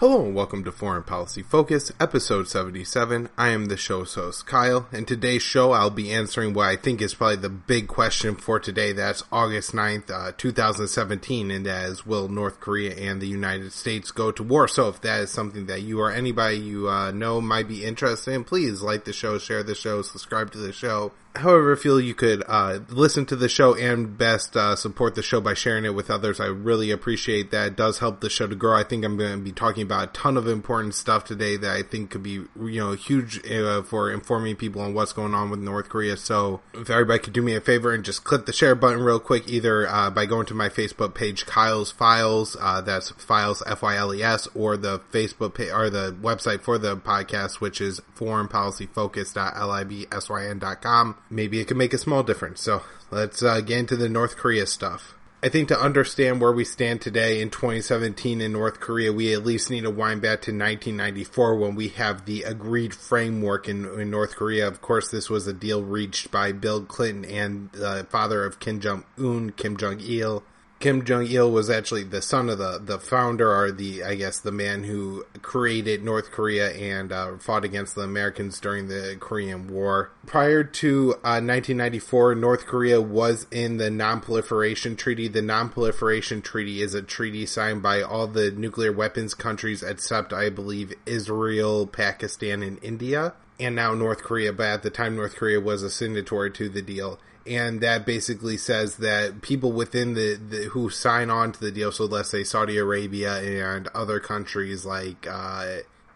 Hello and welcome to Foreign Policy Focus, episode 77. I am the show's host, Kyle. In today's show, I'll be answering what I think is probably the big question for today. That's August 9th, 2017, and that is, will North Korea and the United States go to war? So if that is something that you or anybody you know might be interested in, please like the show, share the show, subscribe to the show. However, I feel you could listen to the show and best support the show by sharing it with others. I really appreciate that. It does help the show to grow. I think I'm going to be talking about a ton of important stuff today that I think could be, huge for informing people on what's going on with North Korea. So if everybody could do me a favor and just click the share button real quick, either by going to my Facebook page, Kyle's Files, that's Files, F-Y-L-E-S, or the Facebook page, or the website for the podcast, which is foreignpolicyfocus.libsyn.com. Maybe it can make a small difference. So let's get into the North Korea stuff. I think to understand where we stand today in 2017 in North Korea, we at least need to wind back to 1994 when we have the agreed framework in North Korea. Of course, this was a deal reached by Bill Clinton and the father of Kim Jung Un, Kim Jung Il. Kim Jong-il was actually the son of the founder, or the man who created North Korea and fought against the Americans during the Korean War. Prior to 1994, North Korea was in the Non-Proliferation Treaty. The Non-Proliferation Treaty is a treaty signed by all the nuclear weapons countries except, I believe, Israel, Pakistan, and India, and now North Korea, but at the time North Korea was a signatory to the deal. And that basically says that people within the who sign on to the deal, so let's say Saudi Arabia and other countries like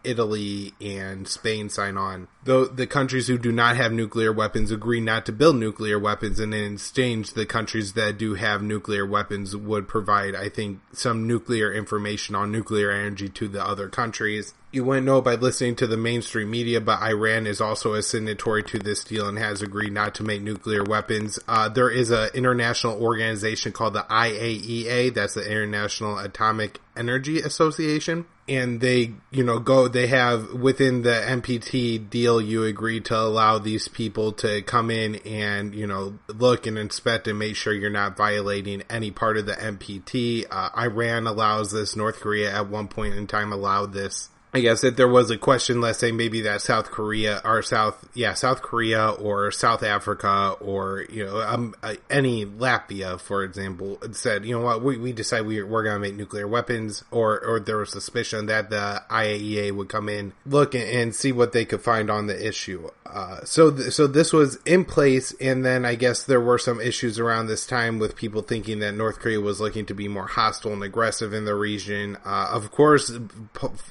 Italy and Spain sign on. Though the countries who do not have nuclear weapons agree not to build nuclear weapons, and in exchange, the countries that do have nuclear weapons would provide, I think, some nuclear information on nuclear energy to the other countries. You wouldn't know by listening to the mainstream media, but Iran is also a signatory to this deal and has agreed not to make nuclear weapons. There is an international organization called the IAEA, that's the International Atomic Energy Association, and they have, within the NPT deal, you agree to allow these people to come in and, look and inspect and make sure you're not violating any part of the NPT. Iran allows this. North Korea at one point in time allowed this. I guess if there was a question, let's say maybe that South Korea or South Africa or, any Latvia, for example, said, we decide we're going to make nuclear weapons, or there was suspicion that the IAEA would come in, look and see what they could find on the issue. So this was in place, and then I guess there were some issues around this time with people thinking that North Korea was looking to be more hostile and aggressive in the region. Of course,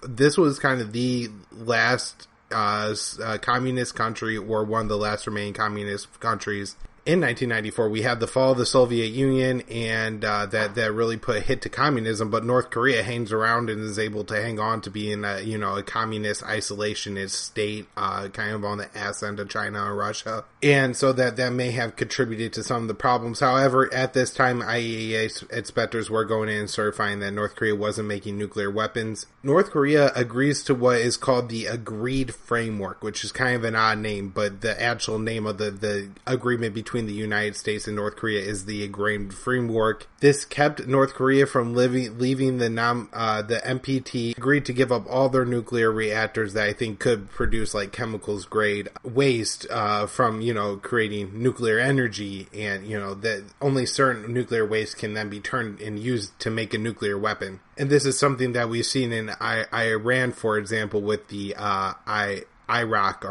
this was kind of the last communist country, or one of the last remaining communist countries. In 1994, we had the fall of the Soviet Union, and that really put a hit to communism, but North Korea hangs around and is able to hang on to being a communist isolationist state, kind of on the ass end of China and Russia. And so that may have contributed to some of the problems. However, at this time, IAEA inspectors were going in and certifying that North Korea wasn't making nuclear weapons. North Korea agrees to what is called the Agreed Framework, which is kind of an odd name, but the actual name of the agreement between the United States and North Korea is the Agreed Framework. This kept North Korea from leaving the NPT, agreed to give up all their nuclear reactors that I think could produce like chemicals grade waste from creating nuclear energy, and that only certain nuclear waste can then be turned and used to make a nuclear weapon. And this is something that we've seen in Iran, for example, with the Iraq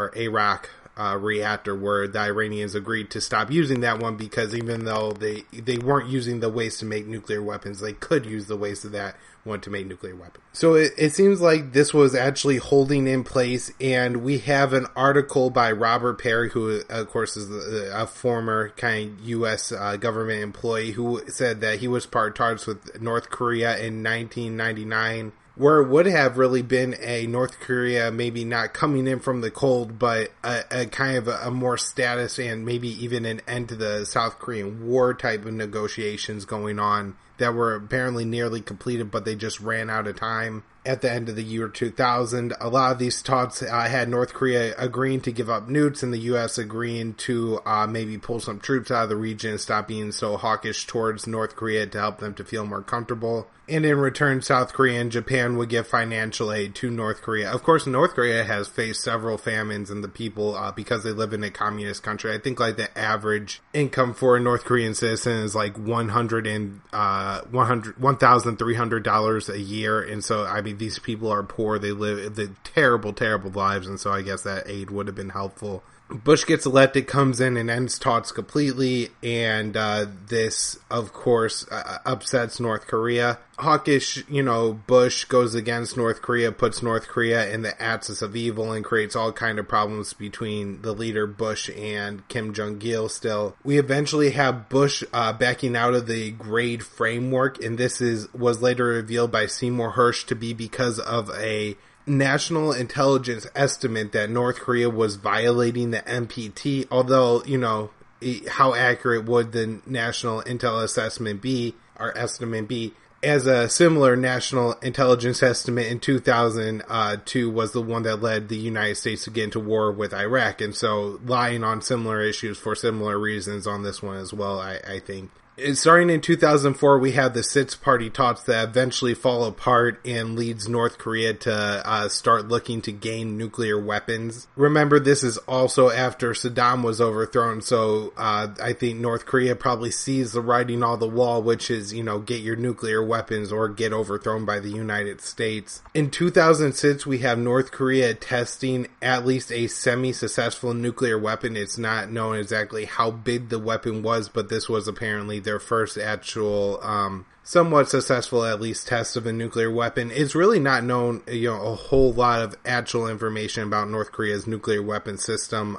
reactor, where the Iranians agreed to stop using that one because even though they weren't using the waste to make nuclear weapons, they could use the waste of that one to make nuclear weapons. So it seems like this was actually holding in place, and we have an article by Robert Perry, who of course is a former kind of U.S. government employee, who said that he was part talks with North Korea in 1999, where it would have really been a North Korea maybe not coming in from the cold, but a kind of a more status and maybe even an end to the South Korean War type of negotiations going on that were apparently nearly completed, but they just ran out of time. at the end of the year 2000. A lot of these talks had North Korea agreeing to give up nukes and the U.S. agreeing to maybe pull some troops out of the region and stop being so hawkish towards North Korea to help them to feel more comfortable. And in return, South Korea and Japan would give financial aid to North Korea. Of course, North Korea has faced several famines, and the people, because they live in a communist country, I think like the average income for a North Korean citizen is like $1,300 a year. And so, I mean, these people are poor. They live the terrible, terrible lives. And so I guess that aid would have been helpful. Bush gets elected, comes in and ends talks completely, and this, of course, upsets North Korea. Hawkish, Bush goes against North Korea, puts North Korea in the axis of evil, and creates all kind of problems between the leader Bush and Kim Jung Un still. We eventually have Bush backing out of the grade framework, and this was later revealed by Seymour Hersh to be because of a national intelligence estimate that North Korea was violating the NPT, although, how accurate would the national intel assessment be, or estimate be? As a similar national intelligence estimate in 2002 was the one that led the United States to get into war with Iraq, and so lying on similar issues for similar reasons on this one as well, I think. Starting in 2004, we have the Six Party talks that eventually fall apart and leads North Korea to start looking to gain nuclear weapons. Remember, this is also after Saddam was overthrown, so I think North Korea probably sees the writing on the wall, which is, get your nuclear weapons or get overthrown by the United States. In 2006, we have North Korea testing at least a semi-successful nuclear weapon. It's not known exactly how big the weapon was, but this was apparently their first actual, somewhat successful, at least, test of a nuclear weapon. It's really not known, a whole lot of actual information about North Korea's nuclear weapon system,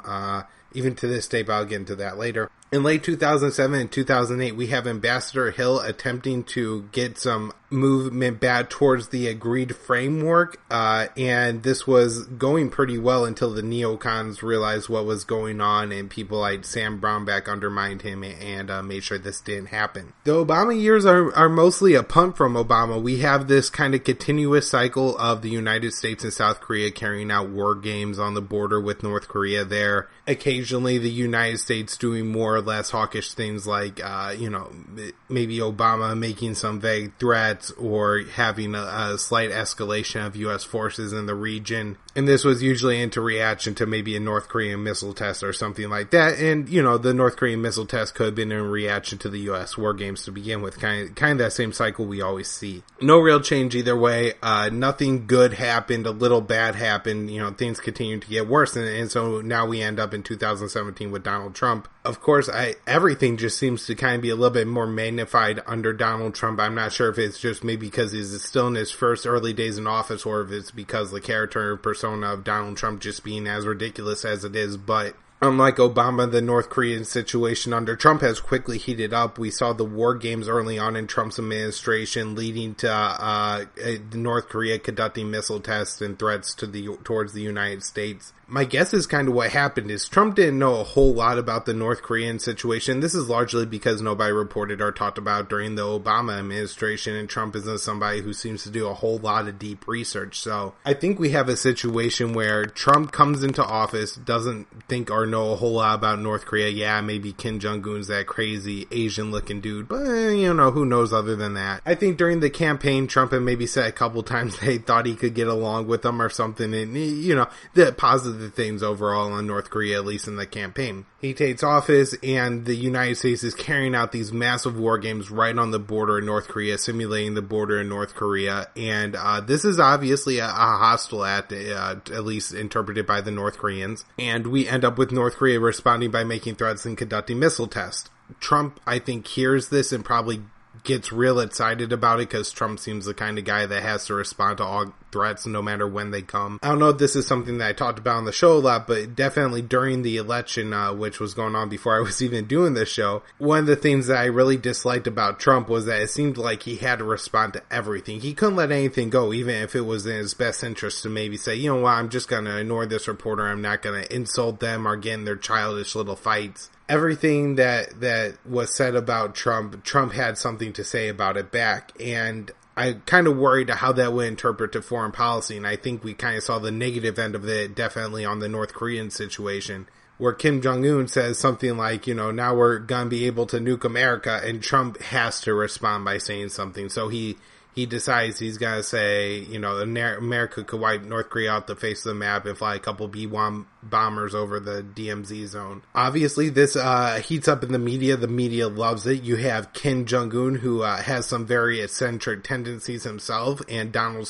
even to this day, but I'll get into that later. In late 2007 and 2008, we have Ambassador Hill attempting to get some movement back towards the agreed framework, and this was going pretty well until the neocons realized what was going on, and people like Sam Brownback undermined him and made sure this didn't happen. The Obama years are mostly a punt from Obama. We have this kind of continuous cycle of the United States and South Korea carrying out war games on the border with North Korea there. Occasionally, the United States doing more or less hawkish things like, maybe Obama making some vague threats or having a slight escalation of U.S. forces in the region. And this was usually into reaction to maybe a North Korean missile test or something like that. And, the North Korean missile test could have been in reaction to the U.S. war games to begin with. Kind of that same cycle we always see. No real change either way. Nothing good happened. A little bad happened. Things continued to get worse. And so now we end up in 2017 with Donald Trump. Of course, everything just seems to kind of be a little bit more magnified under Donald Trump. I'm not sure if it's just maybe because he's still in his first early days in office, or if it's because the character and persona of Donald Trump just being as ridiculous as it is. But unlike Obama, the North Korean situation under Trump has quickly heated up. We saw the war games early on in Trump's administration, leading to North Korea conducting missile tests and threats towards the United States. My guess is kind of what happened is Trump didn't know a whole lot about the North Korean situation. This is largely because nobody reported or talked about during the Obama administration, and Trump isn't somebody who seems to do a whole lot of deep research. So I think we have a situation where Trump comes into office, doesn't think or know a whole lot about North Korea. Yeah, maybe Kim Jung Un's that crazy Asian looking dude, but who knows other than that. I think during the campaign, Trump had maybe said a couple times they thought he could get along with them or something, and the positive things overall on North Korea, at least in the campaign. He takes office, and the United States is carrying out these massive war games right on the border in North Korea, simulating the border in North Korea, and this is obviously a hostile act, at least interpreted by the North Koreans, and we end up with North Korea responding by making threats and conducting missile tests. Trump, I think, hears this and probably gets real excited about it, because Trump seems the kind of guy that has to respond to all threats no matter when they come. I don't know if this is something that I talked about on the show a lot, but definitely during the election, which was going on before I was even doing this show, one of the things that I really disliked about Trump was that it seemed like he had to respond to everything. He couldn't let anything go, even if it was in his best interest to maybe say, you know what, I'm just going to ignore this reporter, I'm not going to insult them or get in their childish little fights. Everything that was said about Trump had something to say about it back, and I kind of worried how that would interpret to foreign policy, and I think we kind of saw the negative end of it definitely on the North Korean situation, where Kim Jung Un says something like, now we're going to be able to nuke America, and Trump has to respond by saying something. So he decides he's going to say, America could wipe North Korea off the face of the map and fly a couple B-1 bombers over the DMZ zone. Obviously, this heats up in the media. The media loves it. You have Kim Jung Un, who has some very eccentric tendencies himself, and Donald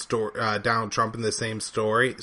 Trump in the same story.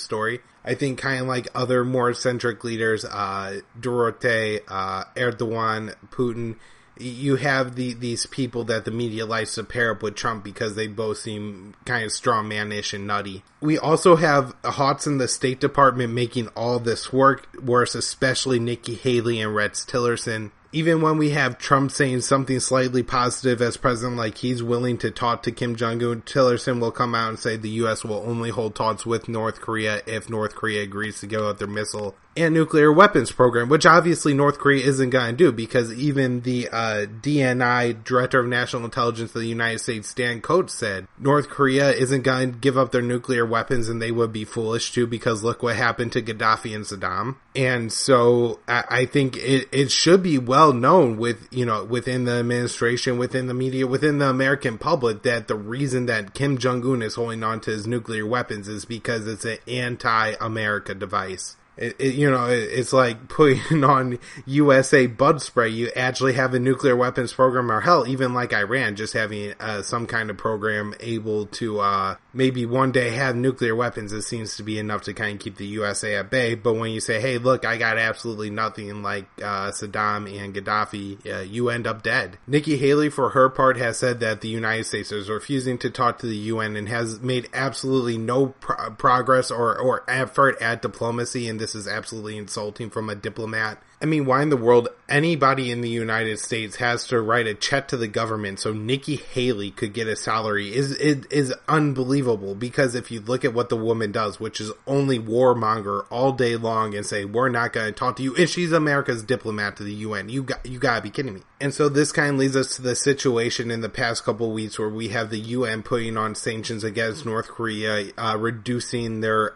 I think kind of like other more eccentric leaders, Duterte, Erdogan, Putin, you have these people that the media likes to pair up with Trump because they both seem kind of strongman-ish and nutty. We also have hawks in the State Department making all this work worse, especially Nikki Haley and Rex Tillerson. Even when we have Trump saying something slightly positive as president, like he's willing to talk to Kim Jong-un, Tillerson will come out and say the U.S. will only hold talks with North Korea if North Korea agrees to give up their missile and nuclear weapons program, which obviously North Korea isn't going to do, because even the DNI, Director of National Intelligence of the United States, Dan Coates, said North Korea isn't going to give up their nuclear weapons, and they would be foolish to, because look what happened to Gaddafi and Saddam. And so I think it should be well known within the administration, within the media, within the American public, that the reason that Kim Jong-un is holding on to his nuclear weapons is because it's an anti-America device. It's like putting on USA bud spray. You actually have a nuclear weapons program, or hell, even like Iran, just having some kind of program able to maybe one day have nuclear weapons. It seems to be enough to kind of keep the USA at bay. But when you say, hey, look, I got absolutely nothing like Saddam and Gaddafi, you end up dead. Nikki Haley, for her part, has said that the United States is refusing to talk to the UN and has made absolutely no progress or effort at diplomacy, and this is absolutely insulting from a diplomat. I mean, why in the world anybody in the United States has to write a check to the government so Nikki Haley could get a salary is unbelievable, because if you look at what the woman does, which is only warmonger all day long and say, we're not going to talk to you, and she's America's diplomat to the UN, you gotta be kidding me. And so this kind of leads us to the situation in the past couple of weeks where we have the UN putting on sanctions against North Korea, reducing their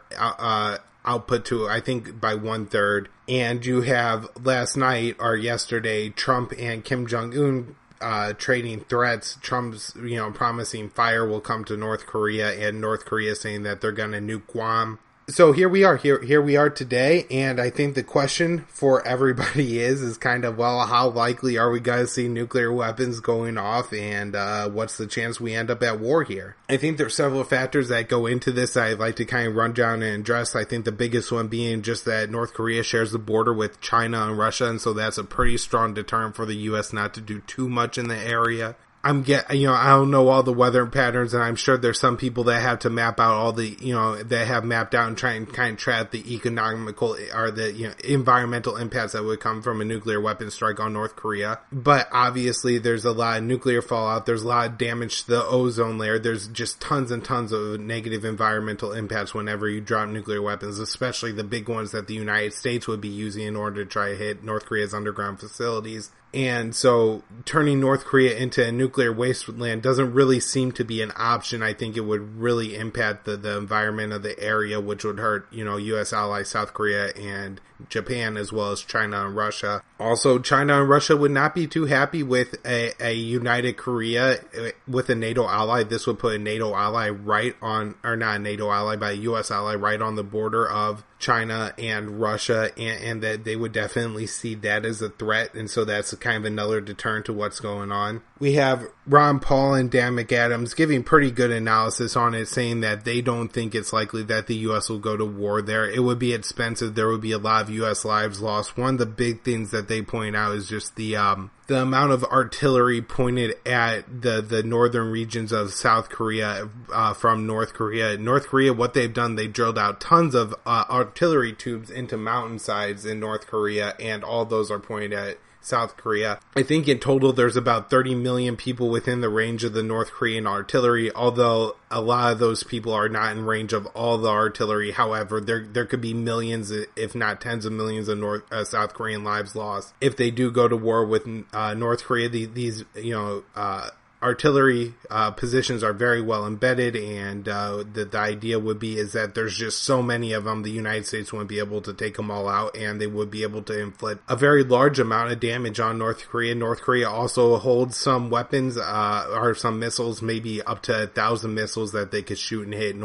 output to, I think, by 1/3. And you have last night or yesterday, Trump and Kim Jong-un trading threats. Trump's, promising fire will come to North Korea, and North Korea saying that they're going to nuke Guam. So here we are today, and I think the question for everybody is kind of, well, how likely are we going to see nuclear weapons going off, and what's the chance we end up at war here? I think there's several factors that go into this I'd like to kind of run down and address. I think the biggest one being just that North Korea shares the border with China and Russia, and so that's a pretty strong deterrent for the U.S. not to do too much in the area. I don't know all the weather patterns, and I'm sure there's some people that have to map out all the, that have mapped out and try and kind of track the economical or the, environmental impacts that would come from a nuclear weapon strike on North Korea. But obviously there's a lot of nuclear fallout. There's a lot of damage to the ozone layer. There's just tons and tons of negative environmental impacts whenever you drop nuclear weapons, especially the big ones that the United States would be using in order to try to hit North Korea's underground facilities. And so turning North Korea into a nuclear wasteland doesn't really seem to be an option. I think it would really impact the environment of the area, which would hurt, U.S. allies South Korea and Japan, as well as China and Russia. Also, China and Russia would not be too happy with a united Korea with a NATO ally. This would put a NATO ally or not a NATO ally, but a U.S. ally right on the border of China and Russia, and that they would definitely see that as a threat, and so that's kind of another deterrent to what's going on. We have Ron Paul and Dan McAdams giving pretty good analysis on it, saying that they don't think it's likely that the U.S. will go to war there. It would be expensive. There would be a lot of U.S. lives lost. One of the big things that they point out is just the amount of artillery pointed at the northern regions of South Korea from North Korea. North Korea, what they've done, they drilled out tons of artillery tubes into mountainsides in North Korea, and all those are pointed at South Korea. I think in total there's about 30 million people within the range of the North Korean artillery, although a lot of those people are not in range of all the artillery. However, there could be millions, if not tens of millions of South Korean lives lost if they do go to war with North Korea. These artillery positions are very well embedded, and the idea would be is that there's just so many of them, the United States wouldn't be able to take them all out, and they would be able to inflict a very large amount of damage on North Korea. North Korea also holds some weapons or some missiles, maybe up to 1,000 missiles that they could shoot and hit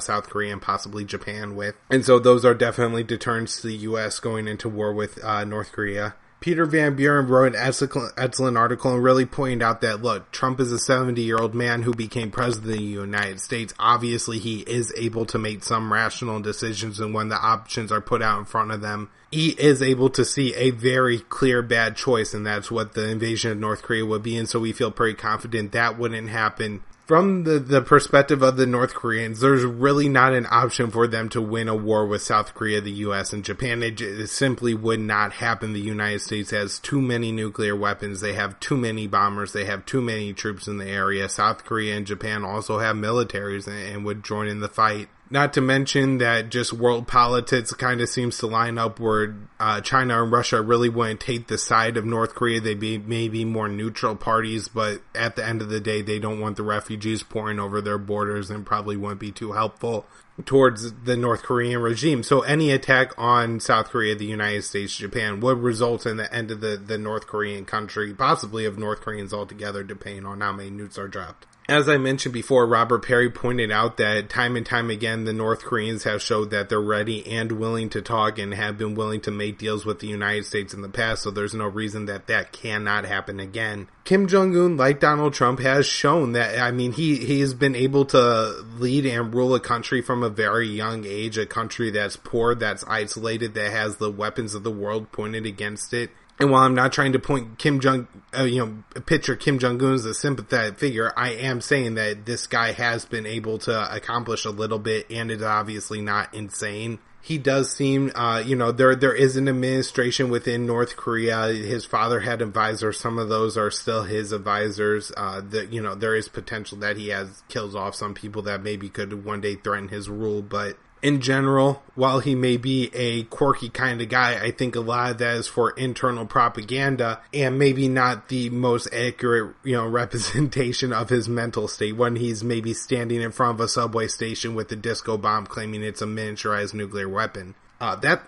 South Korea and possibly Japan with. And so those are definitely deterrents to the U.S. going into war with North Korea. Peter Van Buren wrote an excellent article and really pointed out that, look, Trump is a 70-year-old man who became president of the United States. Obviously, he is able to make some rational decisions, and when the options are put out in front of them, he is able to see a very clear bad choice, and that's what the invasion of North Korea would be, and so we feel pretty confident that wouldn't happen. From the perspective of the North Koreans, there's really not an option for them to win a war with South Korea, the U.S., and Japan. It simply would not happen. The United States has too many nuclear weapons. They have too many bombers. They have too many troops in the area. South Korea and Japan also have militaries and would join in the fight. Not to mention that just world politics kind of seems to line up where China and Russia really wouldn't take the side of North Korea. They'd be maybe more neutral parties, but at the end of the day, they don't want the refugees pouring over their borders and probably wouldn't be too helpful towards the North Korean regime. So any attack on South Korea, the United States, Japan would result in the end of the North Korean country, possibly of North Koreans altogether, depending on how many nukes are dropped. As I mentioned before, Robert Perry pointed out that time and time again, the North Koreans have showed that they're ready and willing to talk and have been willing to make deals with the United States in the past, so there's no reason that cannot happen again. Kim Jung Un, like Donald Trump, has shown that, he has been able to lead and rule a country from a very young age, a country that's poor, that's isolated, that has the weapons of the world pointed against it. And while I'm not trying to point picture Kim Jung Un as a sympathetic figure, I am saying that this guy has been able to accomplish a little bit, and is obviously not insane. He does seem, there is an administration within North Korea. His father had advisors. Some of those are still his advisors. There is potential that he kills off some people that maybe could one day threaten his rule, but in general, while he may be a quirky kind of guy, I think a lot of that is for internal propaganda and maybe not the most accurate, representation of his mental state when he's maybe standing in front of a subway station with a disco bomb claiming it's a miniaturized nuclear weapon. That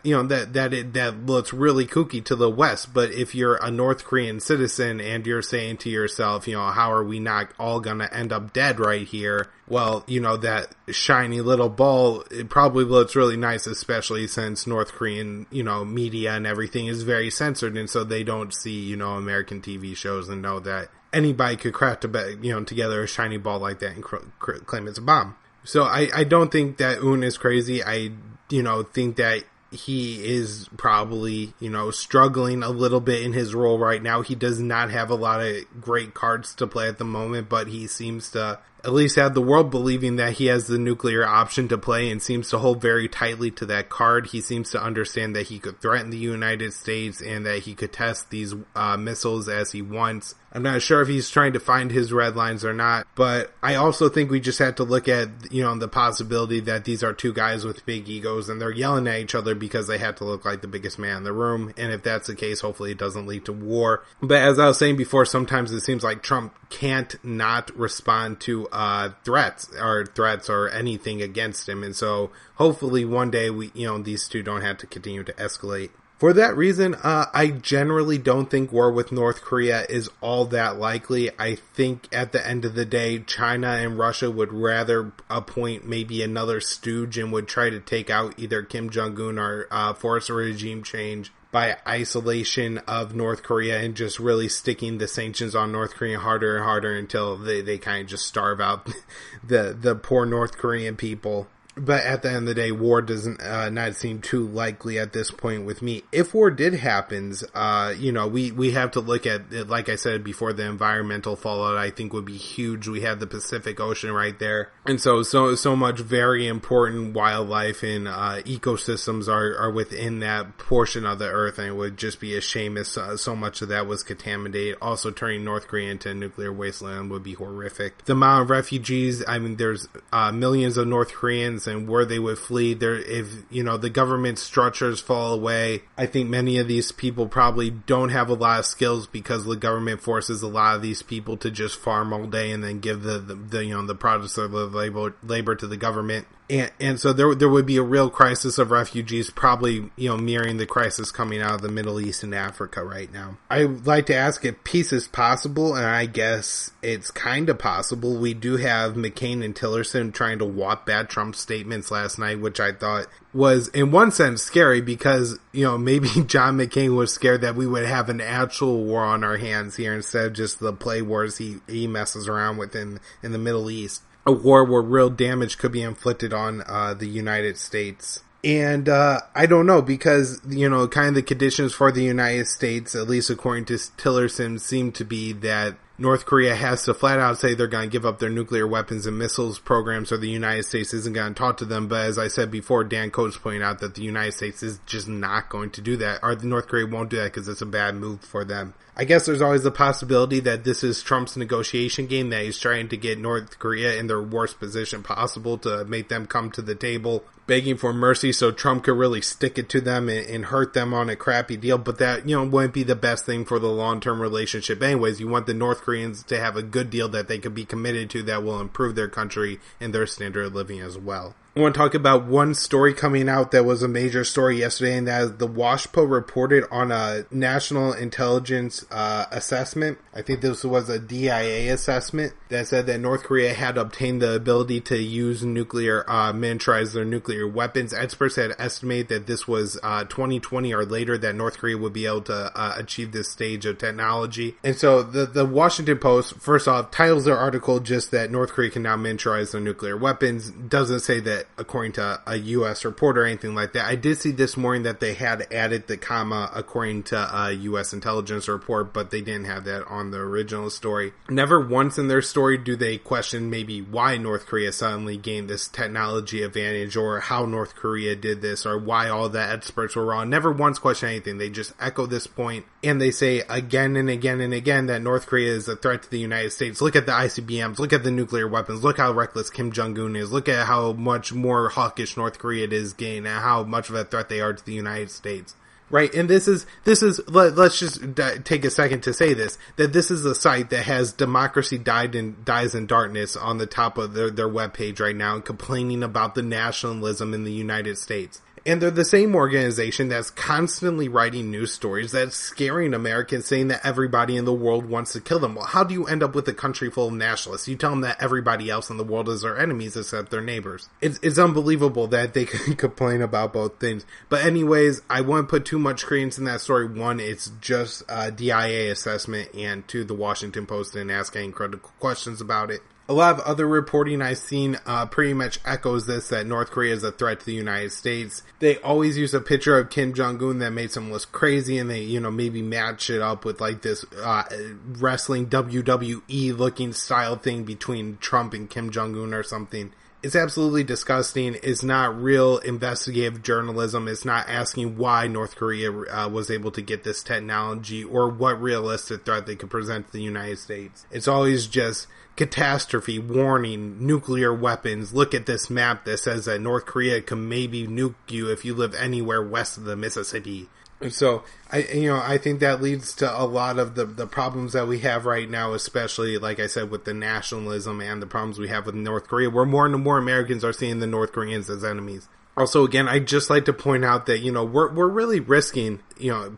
looks really kooky to the West, but if you're a North Korean citizen and you're saying to yourself, how are we not all gonna end up dead right here? Well, that shiny little ball, it probably looks really nice, especially since North Korean, media and everything is very censored, and so they don't see, American TV shows and know that anybody could craft together a shiny ball like that and claim it's a bomb. So I don't think that Un is crazy. I think that he is probably, struggling a little bit in his role right now. He does not have a lot of great cards to play at the moment, but he seems to at least have the world believing that he has the nuclear option to play and seems to hold very tightly to that card. He seems to understand that he could threaten the United States and that he could test these missiles as he wants. I'm not sure if he's trying to find his red lines or not, but I also think we just have to look at, the possibility that these are two guys with big egos and they're yelling at each other because they have to look like the biggest man in the room. And if that's the case, hopefully it doesn't lead to war. But as I was saying before, sometimes it seems like Trump can't not respond to threats or anything against him. And so hopefully one day these two don't have to continue to escalate. For that reason, I generally don't think war with North Korea is all that likely. I think at the end of the day, China and Russia would rather appoint maybe another stooge and would try to take out either Kim Jung Un or force a regime change by isolation of North Korea and just really sticking the sanctions on North Korea harder and harder until they kind of just starve out the poor North Korean people. But at the end of the day, war doesn't not seem too likely at this point with me. If war did happen, we have to look at it, like I said before, the environmental fallout I think would be huge. We have the Pacific Ocean right there. And so much very important wildlife and ecosystems are within that portion of the earth, and it would just be a shame if so much of that was contaminated. Also, turning North Korea into a nuclear wasteland would be horrific. The amount of refugees, there's millions of North Koreans weapons and where they would flee. If the government structures fall away, I think many of these people probably don't have a lot of skills because the government forces a lot of these people to just farm all day and then give the products of the labor to the government. And so there would be a real crisis of refugees, probably, mirroring the crisis coming out of the Middle East and Africa right now. I would like to ask if peace is possible, and I guess it's kind of possible. We do have McCain and Tillerson trying to walk back Trump's statements last night, which I thought was, in one sense, scary because, maybe John McCain was scared that we would have an actual war on our hands here instead of just the play wars he messes around with in the Middle East. A war where real damage could be inflicted on the United States. And I don't know, because, kind of the conditions for the United States, at least according to Tillerson, seem to be that North Korea has to flat out say they're going to give up their nuclear weapons and missiles programs, or the United States isn't going to talk to them. But as I said before, Dan Coates pointed out that the United States is just not going to do that, or North Korea won't do that because it's a bad move for them. I guess there's always the possibility that this is Trump's negotiation game, that he's trying to get North Korea in their worst position possible to make them come to the table begging for mercy so Trump could really stick it to them and hurt them on a crappy deal. But that, wouldn't be the best thing for the long-term relationship anyways. You want the North Koreans to have a good deal that they could be committed to that will improve their country and their standard of living as well. I want to talk about one story coming out that was a major story yesterday, and that is the WashPo reported on a national intelligence assessment. I think this was a DIA assessment that said that North Korea had obtained the ability to use miniaturize their nuclear weapons. Experts had estimated that this was 2020 or later that North Korea would be able to achieve this stage of technology. And so the Washington Post, first off, titles their article just that North Korea can now miniaturize their nuclear weapons. Doesn't say that according to a U.S. report or anything like that. I did see this morning that they had added the comma according to a U.S. intelligence report, but they didn't have that on the original story. Never once in their story do they question maybe why North Korea suddenly gained this technology advantage, or how North Korea did this, or why all the experts were wrong. Never once question anything. They just echo this point, and they say again and again and again that North Korea is a threat to the United States. Look at the ICBMs. Look at the nuclear weapons. Look how reckless Kim Jung Un is. Look at how much more hawkish North Korea is getting, and how much of a threat they are to the United States. Right, and this is, let's just take a second to say this, that this is a site that has democracy dies in darkness on the top of their webpage right now, and complaining about the nationalism in the United States. And they're the same organization that's constantly writing news stories that's scaring Americans, saying that everybody in the world wants to kill them. Well, how do you end up with a country full of nationalists? You tell them that everybody else in the world is their enemies except their neighbors. It's unbelievable that they can complain about both things. But anyways, I won't put too much credence in that story. One, it's just a DIA assessment, and two, the Washington Post didn't ask any critical questions about it. A lot of other reporting I've seen pretty much echoes this, that North Korea is a threat to the United States. They always use a picture of Kim Jung Un that made them look crazy, and they, maybe match it up with like this wrestling WWE looking style thing between Trump and Kim Jung Un or something. It's absolutely disgusting. It's not real investigative journalism. It's not asking why North Korea was able to get this technology, or what realistic threat they could present to the United States. It's always just catastrophe, warning, nuclear weapons. Look at this map that says that North Korea can maybe nuke you if you live anywhere west of the Mississippi. So, I think that leads to a lot of the problems that we have right now, especially, like I said, with the nationalism and the problems we have with North Korea, where more and more Americans are seeing the North Koreans as enemies. Also, again, I'd just like to point out that, we're really risking,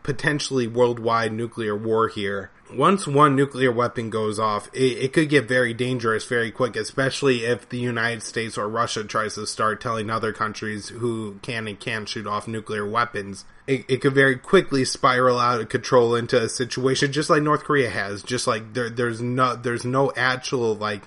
potentially worldwide nuclear war here. Once one nuclear weapon goes off, it could get very dangerous very quick, especially if the United States or Russia tries to start telling other countries who can and can't shoot off nuclear weapons. It could very quickly spiral out of control into a situation just like North Korea has. Just like there's no actual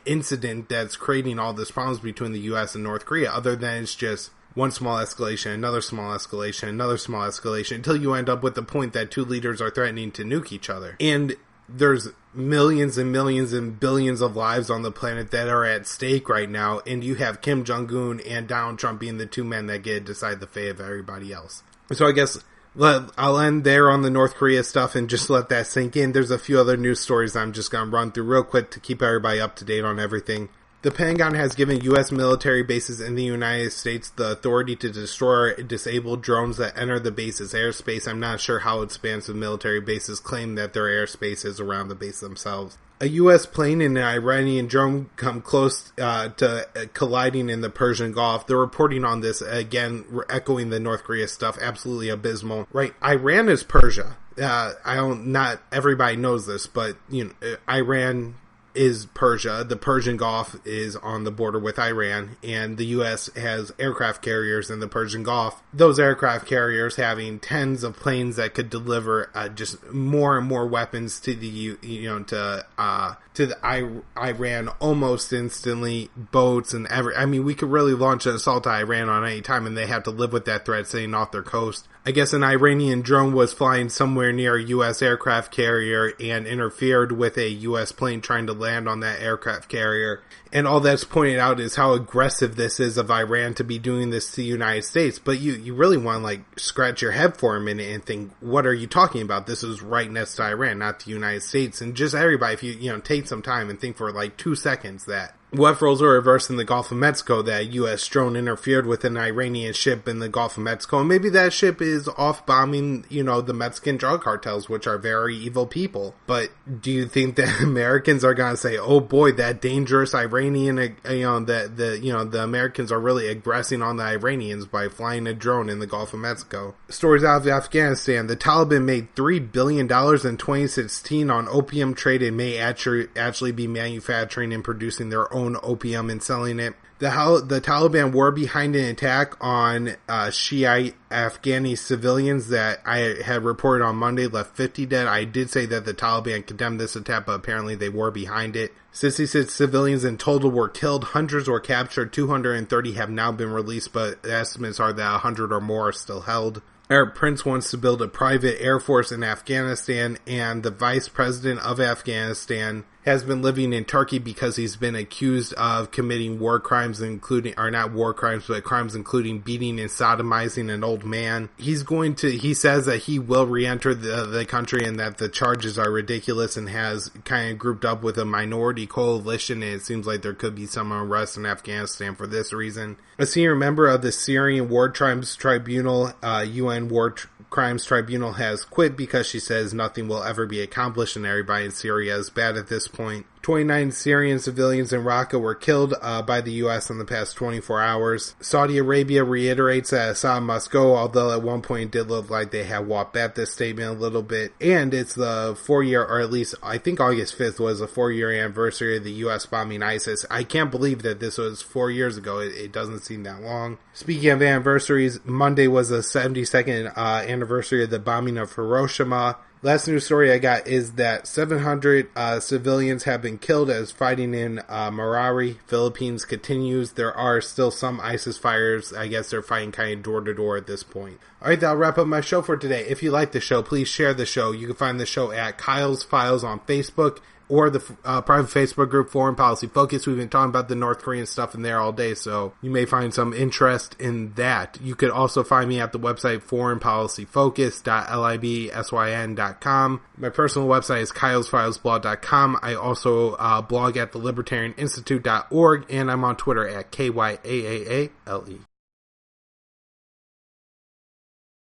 incident that's creating all this problems between the U.S. and North Korea, other than it's just one small escalation, another small escalation, another small escalation, until you end up with the point that two leaders are threatening to nuke each other. And there's millions and millions and billions of lives on the planet that are at stake right now, and you have Kim Jong Un and Donald Trump being the two men that get to decide the fate of everybody else. So I guess I'll end there on the North Korea stuff and just let that sink in. There's a few other news stories I'm just going to run through real quick to keep everybody up to date on everything. The Pentagon has given U.S. military bases in the United States the authority to destroy or disable drones that enter the base's airspace. I'm not sure how expansive military bases claim that their airspace is around the base themselves. A U.S. plane and an Iranian drone come close to colliding in the Persian Gulf. They're reporting on this, again, echoing the North Korea stuff. Absolutely abysmal. Right, Iran is Persia. Not everybody knows this, but, Iran is Persia. The Persian Gulf is on the border with Iran, and the U.S. has aircraft carriers in the Persian Gulf. Those aircraft carriers having tens of planes that could deliver just more and more weapons to the Iran almost instantly, boats and we could really launch an assault on Iran on any time, and they have to live with that threat sitting off their coast. I guess an Iranian drone was flying somewhere near a U.S. aircraft carrier and interfered with a U.S. plane trying to land on that aircraft carrier. And all that's pointed out is how aggressive this is of Iran to be doing this to the United States. But you really want to scratch your head for a minute and think, what are you talking about? This is right next to Iran, not the United States. And just everybody, if you take some time and think for 2 seconds that what if roles were reversed in the Gulf of Mexico, that a U.S. drone interfered with an Iranian ship in the Gulf of Mexico, and maybe that ship is off bombing, the Mexican drug cartels, which are very evil people. But do you think that Americans are going to say, oh boy, that dangerous Iranian, the Americans are really aggressing on the Iranians by flying a drone in the Gulf of Mexico? Stories out of Afghanistan. The Taliban made $3 billion in 2016 on opium trade and may actually be manufacturing and producing their own opium and selling it. The Taliban were behind an attack on Shiite Afghani civilians that I had reported on Monday left 50 dead. I did say that the Taliban condemned this attack, but apparently they were behind it. 66 civilians in total were killed. Hundreds were captured. 230 have now been released, but the estimates are that 100 or more are still held. Arab Prince wants to build a private air force in Afghanistan, and the vice president of Afghanistan has been living in Turkey because he's been accused of committing war crimes, but crimes including beating and sodomizing an old man. He says that he will re-enter the country and that the charges are ridiculous, and has kind of grouped up with a minority coalition, and it seems like there could be some unrest in Afghanistan for this reason. A senior member of the Syrian War Crimes Tribunal, UN War Crimes Tribunal, has quit because she says nothing will ever be accomplished and everybody in Syria is bad at this point. 29 Syrian civilians in Raqqa were killed by the U.S. in the past 24 hours. Saudi Arabia reiterates that Assad must go, although at one point it did look like they had walked back this statement a little bit. And it's the 4-year, or at least I think August 5th was the 4-year anniversary of the U.S. bombing ISIS. I can't believe that this was 4 years ago. It doesn't seem that long. Speaking of anniversaries, Monday was the 72nd anniversary of the bombing of Hiroshima. Last news story I got is that 700 civilians have been killed as fighting in Marawi, Philippines continues. There are still some ISIS fighters. I guess they're fighting kind of door to door at this point. Alright, that'll wrap up my show for today. If you like the show, please share the show. You can find the show at Kyle's Files on Facebook, or the private Facebook group Foreign Policy Focus. We've been talking about the North Korean stuff in there all day, so you may find some interest in that. You could also find me at the website foreignpolicyfocus.libsyn.com. My personal website is kylesfilesblog.com. I also blog at thelibertarianinstitute.org, and I'm on Twitter at KYAAALE.